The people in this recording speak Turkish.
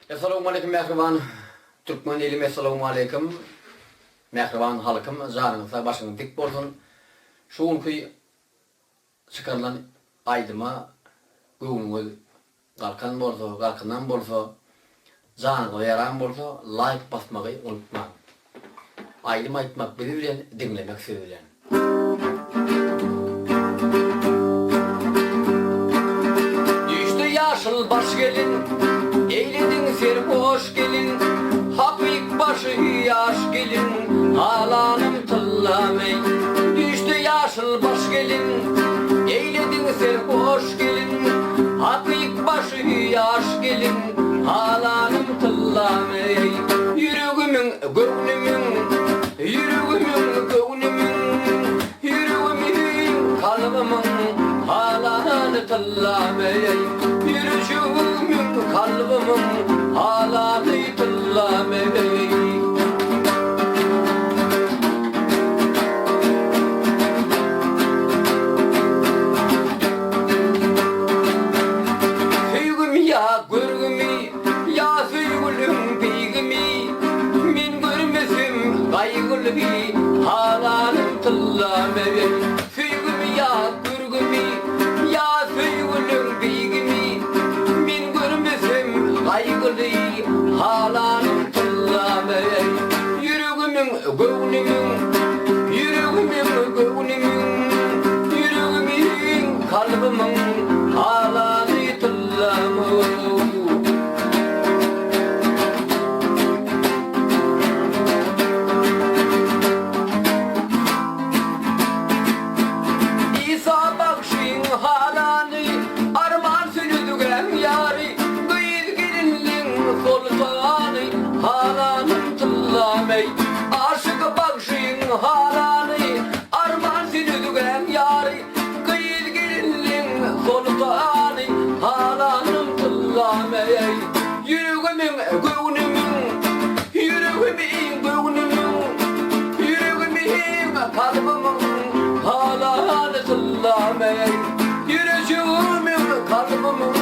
Esselamu aleyküm mehriban Türkmen elim, esselamu aleyküm mehriban halkım, canınızda başınız dik bolsun. Şuunki çıkarılan aydıma göğünüz kalkan bolsa, kalkından bolsa, canınıza yaran bolsa, like basmayı unutmayın. Aydım aytmak bilen, dinlemek söyleyen. Düştü yaşıl baş gelin, eyledin serhoş gelin, hafif başı yaş gelin, halanım tıllamey. Düştü yaşıl baş gelin, eyledin serhoş gelin, hafif başı yaş gelin, halanım tıllamey. Yüreğimin, gönlümün, yüreğimin, gönlümün, yüreğimin, kalbimin, halanı tıllamey. Yüreğimin, kalbimin, halanı tıllamey. Halanım tıllamey. Füygümü ya gürgümü, ya füygülüm beygimi, min görmesem kaygılı, halanım tıllamey. Yüreğimin, gönlümün, yüreğimin, gönlümün, yüreğimin, kalbimin, halanı tıllamey. Aşık bakşın halanı, arman sürüdügen yari, kıyıl gelinlin sultanı, halanım tıllamey. Yüreğimin, gönlümün, yüreğimin, gönlümün, yüreğimin, kalbimin, halanı tıllamey. Yüreğimin, kalbimin,